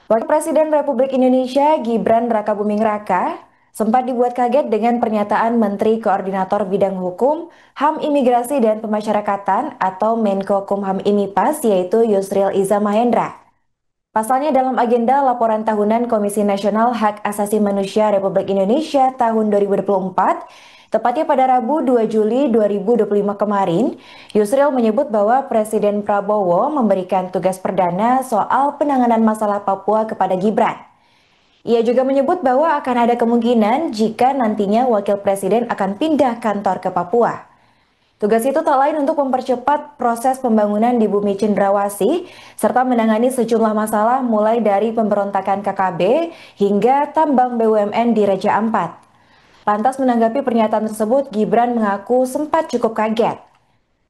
Wakil Presiden Republik Indonesia Gibran Rakabuming Raka sempat dibuat kaget dengan pernyataan Menteri Koordinator Bidang Hukum, HAM Imigrasi dan Pemasyarakatan atau Menko Kumham Imipas yaitu Yusril Iza Mahendra. Pasalnya dalam agenda laporan tahunan Komisi Nasional Hak Asasi Manusia Republik Indonesia tahun 2024, tepatnya pada Rabu 2 Juli 2025 kemarin, Yusril menyebut bahwa Presiden Prabowo memberikan tugas perdana soal penanganan masalah Papua kepada Gibran. Ia juga menyebut bahwa akan ada kemungkinan jika nantinya Wakil Presiden akan pindah kantor ke Papua. Tugas itu tak lain untuk mempercepat proses pembangunan di bumi Cendrawasih serta menangani sejumlah masalah mulai dari pemberontakan KKB hingga tambang BUMN di Raja Ampat. Lantas menanggapi pernyataan tersebut, Gibran mengaku sempat cukup kaget.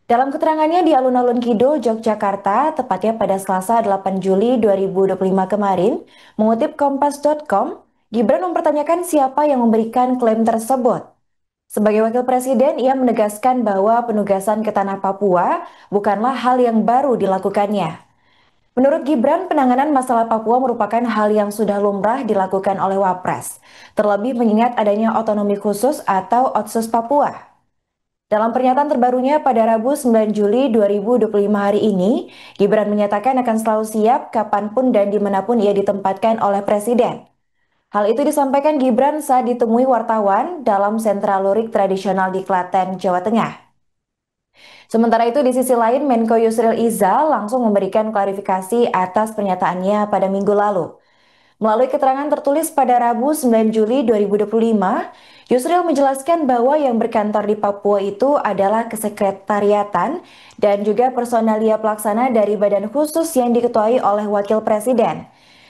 Dalam keterangannya di Alun-Alun Kidul, Yogyakarta, tepatnya pada Selasa 8 Juli 2025 kemarin, mengutip kompas.com, Gibran mempertanyakan siapa yang memberikan klaim tersebut. Sebagai wakil presiden, ia menegaskan bahwa penugasan ke tanah Papua bukanlah hal yang baru dilakukannya. Menurut Gibran, penanganan masalah Papua merupakan hal yang sudah lumrah dilakukan oleh Wapres, terlebih mengingat adanya otonomi khusus atau Otsus Papua. Dalam pernyataan terbarunya pada Rabu 9 Juli 2025 hari ini, Gibran menyatakan akan selalu siap kapanpun dan dimanapun ia ditempatkan oleh Presiden. Hal itu disampaikan Gibran saat ditemui wartawan dalam sentra lurik tradisional di Klaten, Jawa Tengah. Sementara itu di sisi lain, Menko Yusril Iza langsung memberikan klarifikasi atas pernyataannya pada minggu lalu. Melalui keterangan tertulis pada Rabu 9 Juli 2025, Yusril menjelaskan bahwa yang berkantor di Papua itu adalah kesekretariatan dan juga personalia pelaksana dari badan khusus yang diketuai oleh Wakil Presiden.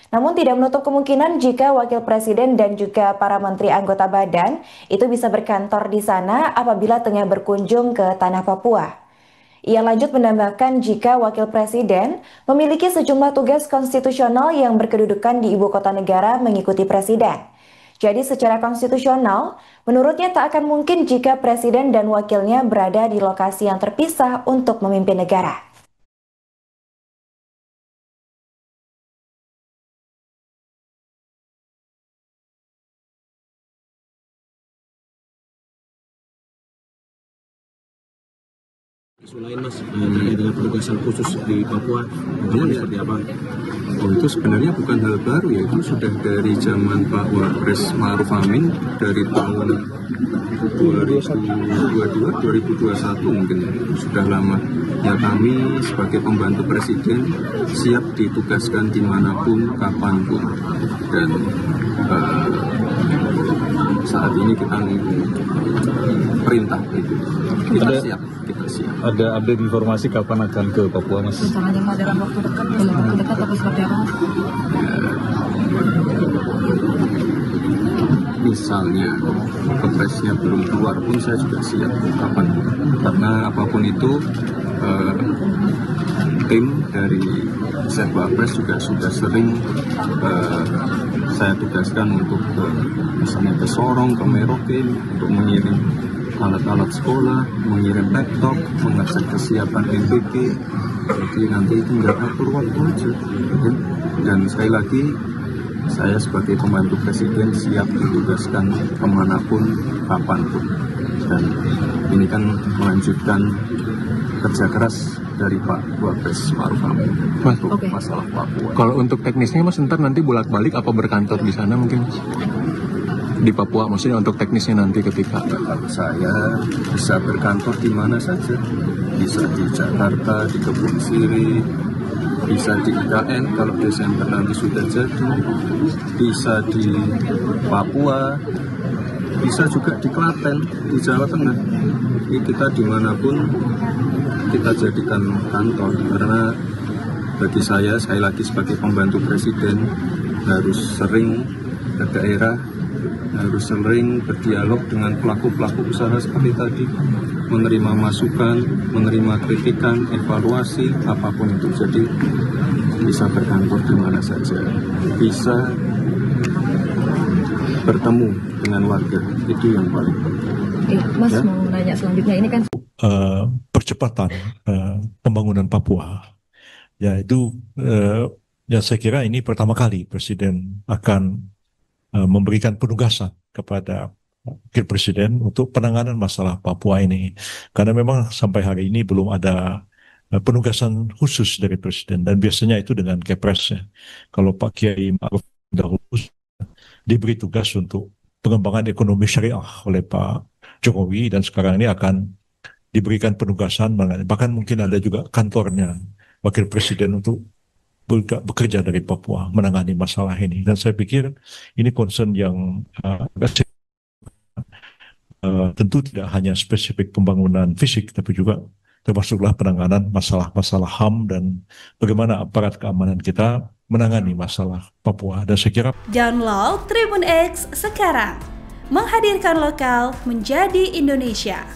Namun tidak menutup kemungkinan jika Wakil Presiden dan juga para menteri anggota badan itu bisa berkantor di sana apabila tengah berkunjung ke tanah Papua. Ia lanjut menambahkan jika Wakil Presiden memiliki sejumlah tugas konstitusional yang berkedudukan di ibu kota negara mengikuti Presiden. Jadi secara konstitusional, menurutnya tak akan mungkin jika Presiden dan wakilnya berada di lokasi yang terpisah untuk memimpin negara. Isu lain mas, mengenai dengan penugasan khusus di Papua, itu seperti apa? Oh, itu sebenarnya bukan hal baru ya, itu sudah dari zaman Pak Wapres Ma'ruf Amin dari tahun 2022-2021 mungkin sudah lama. Ya kami sebagai pembantu presiden siap ditugaskan dimanapun, kapanpun, dan saat ini kita perintah itu kita siap. Ada update informasi kapan akan ke Papua, Mas? Rencananya dalam waktu dekat, atau seperti apa? Misalnya kepresnya belum keluar pun saya juga siap kapan, karena apapun itu tim dari Sekbapres juga sudah sering saya tugaskan untuk misalnya ke Sorong, ke Merauke untuk mengirim alat-alat sekolah, mengirim laptop, mengecek kesiapan NPK. Jadi nanti tinggal atur waktu aja. Dan sekali lagi, saya sebagai pembantu presiden siap ditugaskan kemanapun, kapanpun. Dan ini kan melanjutkan kerja keras dari Pak Wapres Ma'ruf Amin untuk masalah Papua. Kalau untuk teknisnya, Mas, nanti bolak-balik apa berkantor di sana mungkin, Mas? Di Papua, maksudnya untuk teknisnya nanti ketika saya bisa berkantor di mana saja, bisa di Jakarta, di Kebun Sirih, bisa di IKN kalau Desember nanti sudah jadi, bisa di Papua, bisa juga di Klaten, di Jawa Tengah. Ini kita dimanapun kita jadikan kantor, karena bagi saya sekali lagi sebagai pembantu presiden harus sering ke daerah, harus sering berdialog dengan pelaku-pelaku usaha seperti tadi, menerima masukan, menerima kritikan, evaluasi, apapun itu. Jadi bisa berkantor di mana saja, bisa bertemu dengan warga, itu yang paling penting. Mas ya? Mau nanya selanjutnya, ini kan percepatan pembangunan Papua, yaitu Ya, saya kira ini pertama kali Presiden akan memberikan penugasan kepada Wakil Presiden untuk penanganan masalah Papua ini. Karena memang sampai hari ini belum ada penugasan khusus dari Presiden. Dan biasanya itu dengan Kepres. Ya. Kalau Pak Kiai Ma'ruf dahulu diberi tugas untuk pengembangan ekonomi syariah oleh Pak Jokowi, dan sekarang ini akan diberikan penugasan, bahkan mungkin ada juga kantornya Wakil Presiden untuk bekerja dari Papua menangani masalah ini. Dan saya pikir ini concern yang tentu tidak hanya spesifik pembangunan fisik, tapi juga termasuklah penanganan masalah-masalah HAM dan bagaimana aparat keamanan kita menangani masalah Papua. Dan saya kira Download Tribun X sekarang, menghadirkan lokal menjadi Indonesia.